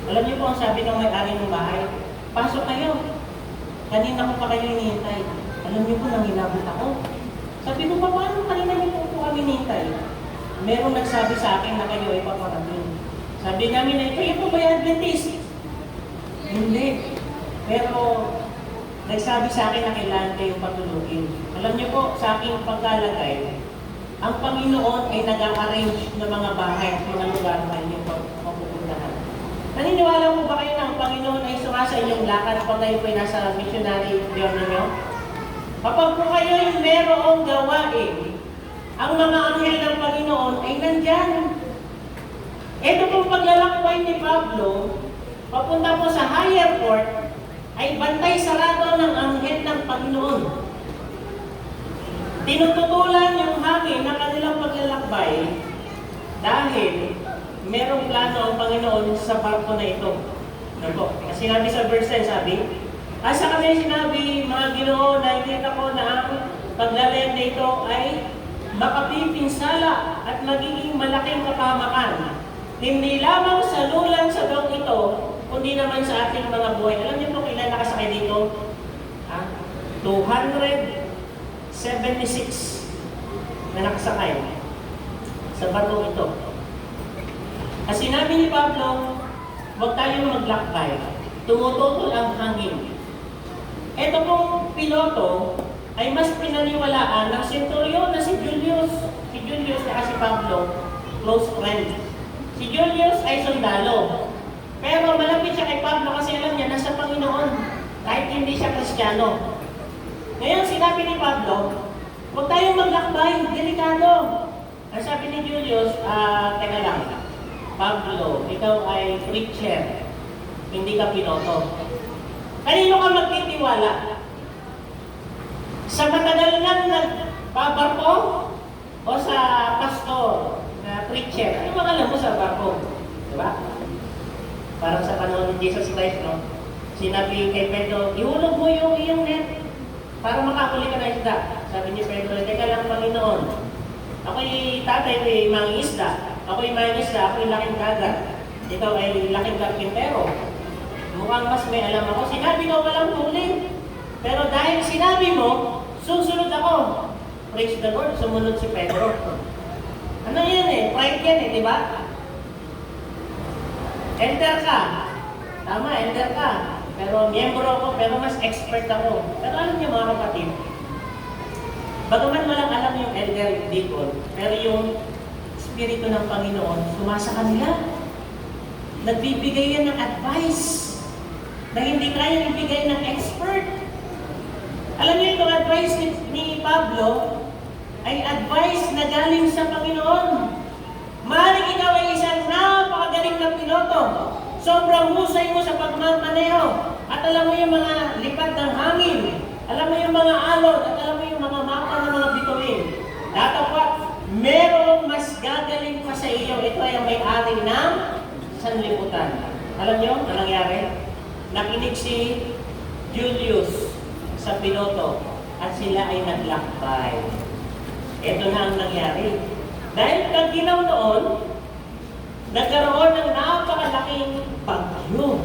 Alam niyo po ang sabi ng may-ari ng bahay, pasok kayo. Kanina ko pa kayo hinihintay. Alam niyo po, nangilabot ako. Sabi ko, paano kanina niyo po kami hinihintay? Merong nagsabi sa akin na kayo ay paparating. Sabi namin ay, kayo po ba yung Adventist? Hindi. Pero, nagsabi sa akin na kailangan kayong patulugin. Alam niyo po, sa aking pagkalagay, ang Panginoon ay nag-arrange ng mga bahay at mga lugar na inyong mapupuntahan. Naniniwala mo ba kayo na ang Panginoon ay sumasa inyong lakad pag kayo po nasa missionary journey ninyo? Kapag po kayo ay merong gawain, ang mga anghel ng Panginoon ay nandyan. Ito pong paglalakbay ni Pablo, papunta po sa higher court, ay bantay sarado ng anghel ng Panginoon. Tinututulan yung hangin ng kanilang paglalakbay dahil merong plano ang Panginoon sa barko na ito. Ano po? Kasi sinabi sa verse 10, sabi, asa kami sinabi, mga Ginoo, nakikita ko na ang paglalayag na ito ay makapipinsala at magiging malaking kapamakan. Hindi lamang sa lulan sa daw ito, kundi naman sa ating mga buhay. Alam niyo po kailan nakasakay dito? 276 na nakasakay sa barko ito. As sinabi ni Pablo, huwag tayong maglakbay. Tumututol ang hangin. Ito pong piloto ay mas pinaniwalaan ng senturyon na si Julius. Si Julius na si Pablo, close friend. Si Julius ay sundalo. Pero malapit siya kay Pablo kasi alam niya, nasa Panginoon. Kahit hindi siya Kristiyano. Ngayon, sinabi ni Pablo, huwag tayong maglakbay, delikado. Ang sabi ni Julius, teka lang, Pablo, ikaw ay preacher, hindi ka piloto. Kanino ka magtitiwala? Sa matagal nang nagbabarko o sa pastor na preacher? Ano bang alam mo sa barko? Diba? Parang sa panahon ni Jesus Christ, no? Sinabi kay Pedro, ihulog mo yung iyong net para makahuli ka na isda. Sabi ni Pedro, teka lang Panginoon. Ako'y tatay, ako'y mangingisda. Ako'y mangingisda, ako'y laking dagat. Ikaw ay laking karpintero. Mukhang mas may alam ako. Sinabi ko walang huli. Pero dahil sinabi mo, susunod ako. Praise the Lord, sumunod si Pedro. Ano yan eh? Pride yan eh, di ba? Elder ka. Tama, elder ka. Pero miyembro ako, pero mas expert ako. Pero alam niyo mga kapatid, bagaman walang alam yung elder deacon, pero yung Espiritu ng Panginoon sumasa kanila. Nagbibigay yan ng advice na hindi kaya ibigay ng expert. Alam niyo itong advice ni Pablo ay advice na galing sa Panginoon. Maaaring ikaw ay isang napakagaling na piloto. Sobrang husay mo sa pagmamaneho. At alam mo yung mga lipad ng hangin. Alam mo yung mga alon. At alam mo yung mga mapa ng mga bituin. Dapat merong mas gagaling pa sa iyo. Ito ay ang may-ari ng sanlibutan. Alam niyo ang nangyari? Nakinig si Julius sa piloto at sila ay naglakbay. Ito na ang nangyari. Dahil pag ginaw noon, nagkaroon ng napakalaking bagyo.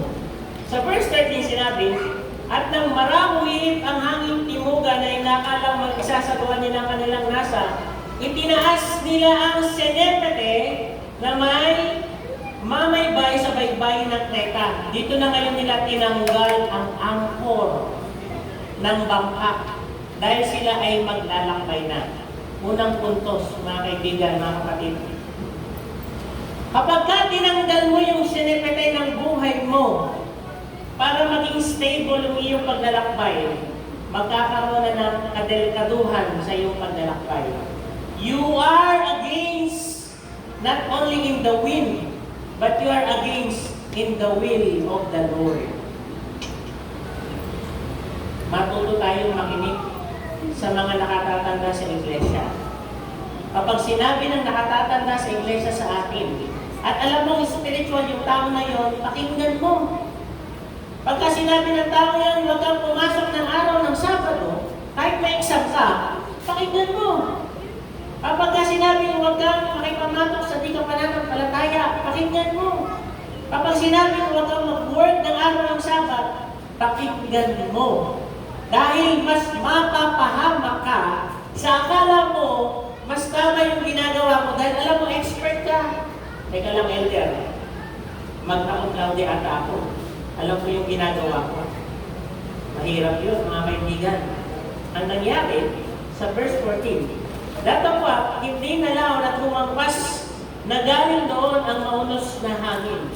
Sa verse 13 sinabi, at nang marahuhit ang hangin timuga na inakalang mag-isasagawa nila ang kanilang nasa, itinaas nila ang senepete na may mamaybay sa baybayin ng Kreta. Dito na ngayon nila tinanggal ang angkor ng bangka dahil sila ay maglalakbay na. Unang puntos, mga kaibigan, mga kapatid. Kapag ka tinanggal mo yung sinipete ng buhay mo para maging stable yung iyong paglalakbay, magkakaroon na ng kadelikaduhan sa iyong paglalakbay. You are against not only in the wind, but you are against in the will of the Lord. Matuto tayong makinig sa mga nakatatanda sa iglesia. Kapag sinabi ng nakatatanda sa iglesia sa atin, at alam mong spiritual yung tao na yon, pakinggan mo. Pagka sinabi ng tao yan, huwag kang pumasok ng araw ng Sabado, kahit may exam ka, pakinggan mo. Kapag sinabi huwag kang makipamatok sa di ka pananampalataya, pakinggan mo. Kapag sinabi ko huwag kang mag-work ng araw ng Sabat, pakinggan mo. Dahil mas mapapahamak ka sa akala mo, mas tama yung ginagawa mo. Dahil alam mo, expert ka. Teka lang, elder. Magtakot lang di ata ako. Alam ko yung ginagawa ko. Mahirap yun, mga kaibigan. Ang nangyari, sa verse 14, datapwa, hindi nalaw at lumampas na galing doon ang maunos na hangin.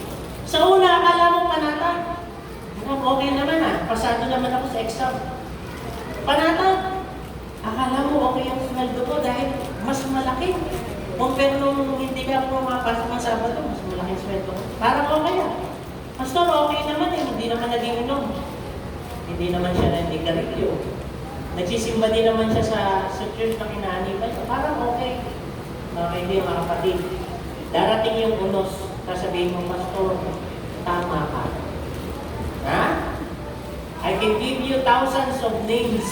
Sa una, akala mo panatag. Okay naman pasado naman ako sa exam. Panatag. Akala mo okay yung sweldo ko dahil mas malaki. Compare nung hindi ka pumapasok ng Sabado, mas malaki yung sweldo ko. Parang okay Pastor, okay naman hindi naman naging inom. Hindi naman siya nandigarilyo. Nagsisimba din naman siya sa church na kinaaniban. Parang okay. Mga kaibigan, mga kapatid. Darating yung unos, sasabihin mo, Pastor, tama ka. Ha? I can give you thousands of names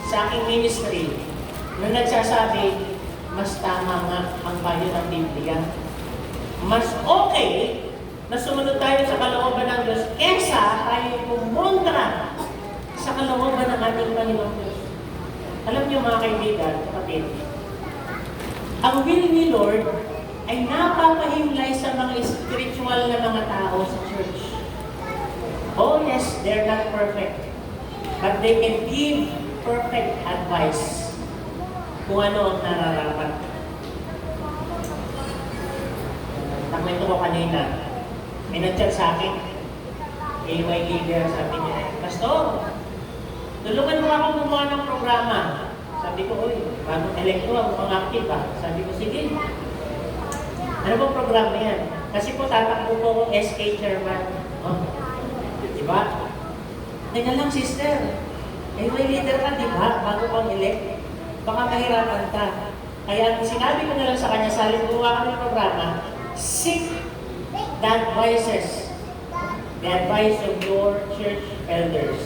sa aking ministry na nagsasabi, mas tama nga ang payo ng Biblia. Mas okay na sumunod tayo sa kalooban ng Diyos kesa tayo pumunta sa kalooban ng ating Panginoon Diyos. Alam niyo mga kaibigan, kapatid, ang will ni Lord ay napapahimlay sa mga spiritual na mga tao sa church. Oh yes, they're not perfect. But they can give perfect advice kung ano ang nararapat. Nakwento ko kanina, may nag-chat sa akin, AY leader, sabi niya, Pastor, tulungan mo ako gumawa ng programa. Sabi ko, uy, bagong elekto, mukhang active Sabi ko, sige. Ano bang programa yan? Kasi po tatakbo po akong SK chairman. Oh. Diba? Teka lang, sister. May leader ka, diba? Bago pang elect. Baka mahirapan ka. Kaya sinabi ko na lang sa kanya, sa halip gumawa kami ng programa, seek the advices, the advice of your church elders.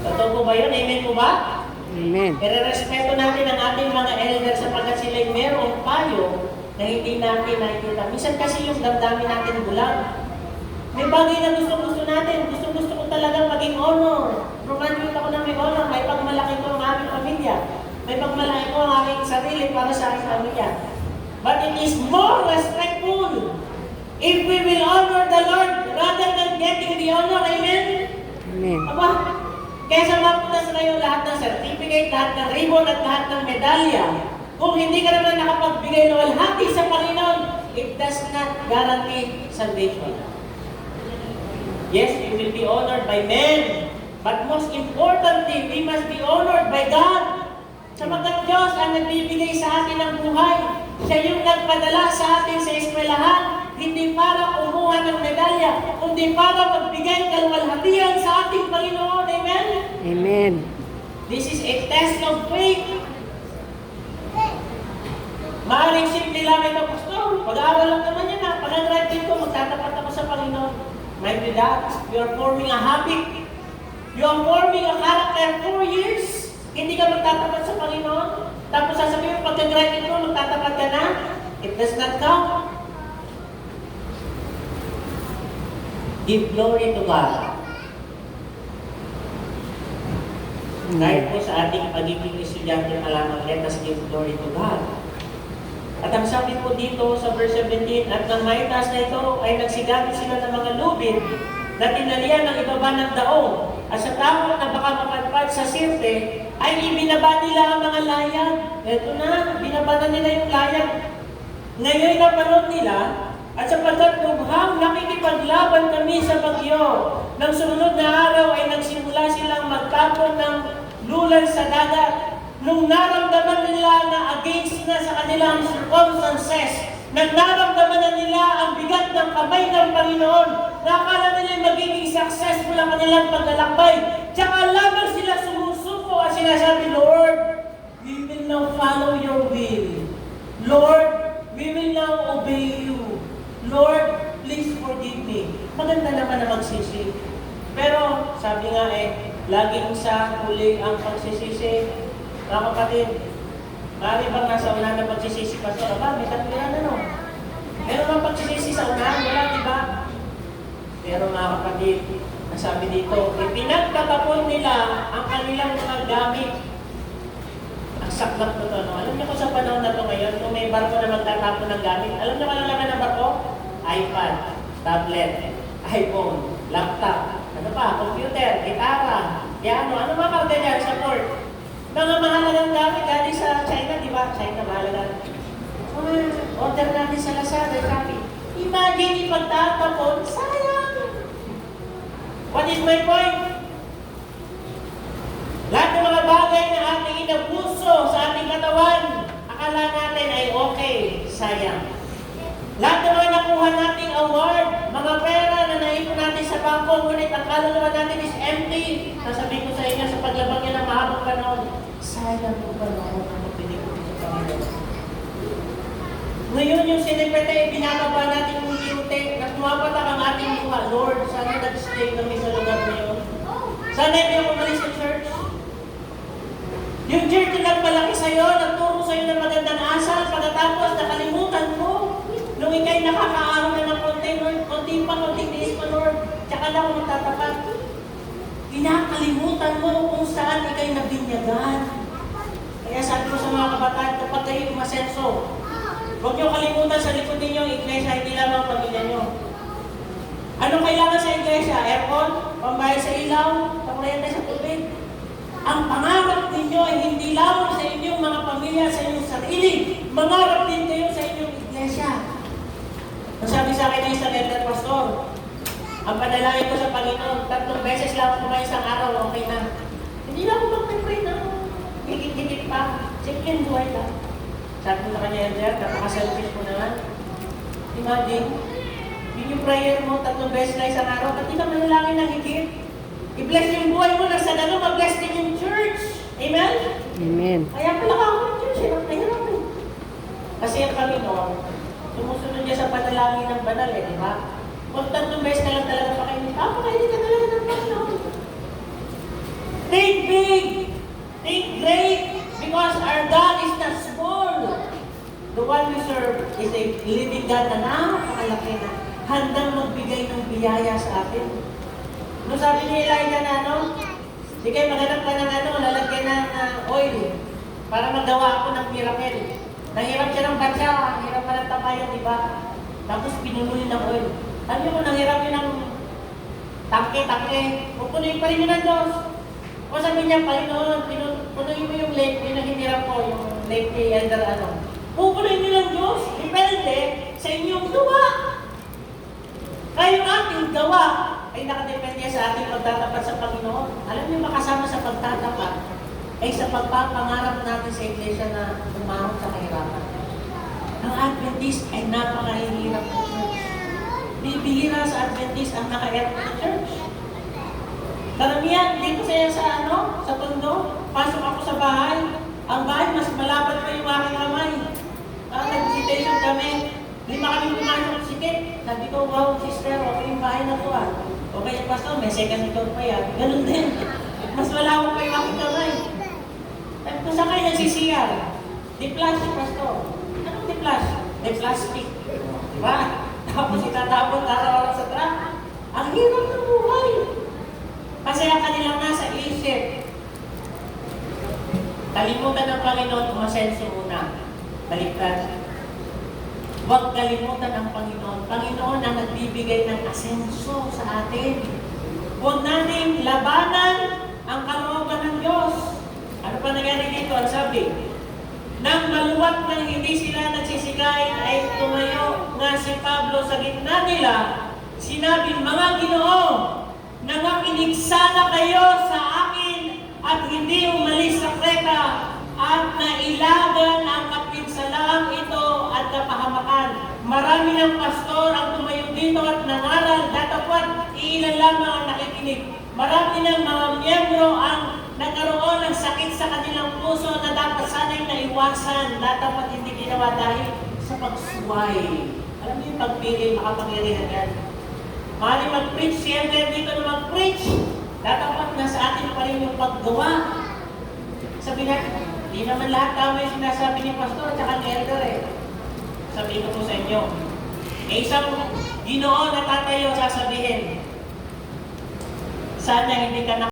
Totoo po ba yun? Amen po ba? Amen. Irerespeto natin ang ating mga elders sapagkat sila'y merong payo na hindi natin nakikita. Minsan kasi yung damdamin natin bulag. May bagay na gusto natin. Gusto ko talagang maging honor. Graduate ako na may honor. May pagmalaki ko ang aming pamilya. May pagmalaki ko ang aking sarili para sa aking pamilya. But it is more respectful if we will honor the Lord rather than getting the honor. Amen? Amen. Aba, kaysa mapunta sa kayo lahat ng certificate, lahat ng ribbon at lahat ng medalya, kung hindi ka naman nakapagbigay ng walhati sa Panginoon, it does not guarantee salvation. Yes, we will be honored by men, but most importantly, we must be honored by God. Sapagkat Diyos ang nagbibigay sa atin ng buhay. Siya yung nagpadala sa atin sa eskwelahan, hindi para kumuha ng medalya, kundi para magbigay kalwalhatian sa ating Panginoon. Amen? Amen. This is a test of faith. Maaaring simple lang ito, Pastor. Pag-aaral lang naman yan Pag-graduate ko, magtatapat ako sa Panginoon. Mind you that, you are forming a habit. You are forming a character 4 years. Hindi ka magtatapat sa Panginoon. Tapos sasabihin mo, pagka-graduate mo, magtatapat ka na. It does not count. Give glory to God. Kahit po sa ating pagiging estudyante pa lamang, let us give glory to God. At ang sabi po dito sa verse 17, at nang maitas na ito ay nagsigamit sila ng mga lubid na tinalian ng ibaba ng daong. At sa takot na baka mapadpad sa sirte, ay ibinaba nila ang mga layag. Ito na, binaba na nila yung layag. Ngayon napanood nila, at sapagkat lubhang nakikipaglaban kami sa bagyo. Nang sumunod na araw ay nagsimula silang magtapon ng lulan sa dagat. Nung naramdaman nila na against na sa kanilang circumstances, nang naramdaman na nila ang bigat ng kamay ng Panginoon, nakakala nila magiging successful ang kanilang paglalakbay. Tsaka lamang sila sumusuko at sinasabi, Lord, we will now follow your will. Lord, we will now obey you. Lord, please forgive me. Maganda naman na magsisi. Pero, sabi nga laging sa huli ang pagsisisi. Mga kapatid, maaari bang nasa unahan ng pagsisisi, Pastor? Aba, may tatlo yan Meron bang pagsisisi sa unahan? Wala, di ba? Pero mga kapatid, nasabi dito, ipinagtatapon nila ang kanilang mga gamit. Ang saklap ko to, no? Alam niyo kung sa panahon na to ngayon, kung may barko na magtatapon ng gamit, alam niyo kung laman ng barko? iPad, tablet, iPhone, laptop, ano pa, computer, gitara, piano, ano mga karga dyan sa port? Mga mahalagang gamit galing sa China, di ba? China mahalaga. Order natin sa Lazada, Shopee. Imagine ipagtatapon, sayang! What is my point? Lahat ng mga bagay na ating inabuso sa ating katawan, akala natin ay okay, sayang. Lahat ng mga nakuha nating award, mga pera na naipon natin sa bangko, ngunit ang kaluluwa natin is empty. Sasabihin ko sa inyo sa paglabang niya ng mahabang panahon, sayang po panahon ang magpinigod sa Panginoon. Ngayon yung sinipete, binababa natin unti-unti, na pumapatak ang ating mukha. Lord, sana nag-stay kami sa lugar na yun. Sana hindi ako umalis sa church. Yung church na nagpalaki sa'yo, nagturo sa'yo ng magandang asal, pagkatapos nakalimutan mo. Nung ikay nakakaahon na ng konti, Lord, konting tiis pa, Lord, tsaka na ako magtatapat. Kinakalimutan mo kung saan ikay nabinyagan. Kaya sabi ko sa mga kabataan, kapag kayo umasenso, huwag niyo kalimutan sa likod ninyo ang iglesia, hindi lamang pamilya niyo. Anong kailangan sa iglesia? Aircon? Pambayad sa ilaw? Pakuryente sa tubig? Ang pangarap ninyo ay hindi lamang sa inyong mga pamilya, sa inyong sarili. Mangarap din kayo sa inyong iglesia. Nasabi sa akin ng isang elder pastor, ang panalangin ko sa Panginoon, 3 beses lang ako kumain isang araw, okay na. Hindi na ako mag-pray na. Higit-higit pa. Simple buhay lang. Sabi ko sa kanya, elder, napaka-selfish mo naman. Imagine, yun yung prayer mo, 3 beses na isang araw, pati ka manalangin ng higit. I-bless yung buhay mo, nasa gano'n, mag-bless din yung church. Amen? Amen. Kaya pala ako ng church, hirap na hirap eh. Kasi ang Panginoon, sumusunod niya sa panalangin ng banal eh, di ba? Kung 3 beses ka lang talaga pakainin, pakainin ka talaga ng Panginoon. Think big! Think great! Because our God is not small. The one we serve is a living God na napakalaki na handang magbigay ng biyaya sa atin. No, sabi ni Elijah na sige, maghanap ka ng lalagyan ng oil para magawa ako ng miracle. Nahirap siya ng batya, hirap pa ng tapayan, di ba? Tapos pinununin ng oil. Sabi ko, nahirap yun ng tangke-tangke. Pupunuin pa rin yun ng Diyos. O sabi niya, Panginoon, punuin mo yung lake, yun ang hinirap ko, yung lake ni Elder Pupunuin nyo ng Diyos, depende sa inyong gawa. Kaya yung ating gawa ay nakadepende sa ating pagtatapat sa Panginoon. Alam niyo, makasama sa pagtatapat ay sa pagpapangarap natin sa iglesia na umahon sa kahirapan. Ang Adventist ay napakahirap na church. Bibihira sa Adventist ang naka-erap na church. Karamihan, dito sa Tondo, pasok ako sa bahay. Ang bahay, mas malapad pa yung aking kamay. Nag-visitation kami. 5 kami pumasok sikit. Sabi ko, wow, sister, okay yung bahay na to Okay, yung pastor, may second floor pa yan. Ganun din. Mas malawak pa yung aking kamay. Sabi ko, saan kayo nagsisiyar? Di-flash, pastor. Anong di-flash? Di-plastic. Diba? Tapos itatapon araw-araw sa truck. Ang hirap ng buhay. Kasi ang kanilang nasa isip, kalimutan ng Panginoon, umasenso muna. Baliktad. Huwag kalimutan ang Panginoon. Panginoon ang nagbibigay ng asenso sa atin. Huwag natin labanan ang kalooban ng Diyos. Ano pa nangyari dito? Ang sabi, nang maluwat nang hindi sila nagsisigay, ay tumayo nga si Pablo sa gitna nila. Sinabi, mga Ginoo, nangakinig sana kayo sa akin at hindi umalis sa Kreta at nailagan ang kapinsalang ito at kapahamakan. Marami ng pastor ang tumayo dito at nangaral, datapwat iilan lamang ang nakikinig. Marami ng mga miyembro ang nagkaroon ng sakit sa kanilang puso na dapat sana'y naiwasan, datapwat hindi ginawa dahil sa pagsuway. Alam niyo yung pagpili, makapangyarihan yan. Maaaring mag-preach, siyempre dito na mag-preach. Datapwat nasa atin pa rin yung paggawa. Sabi natin, di naman lahat tama yung sinasabi ni pastor at saka ni elder eh. Sabi ko po sa inyo, isang Ginoo na tatayo sasabihin, Sana hindi ka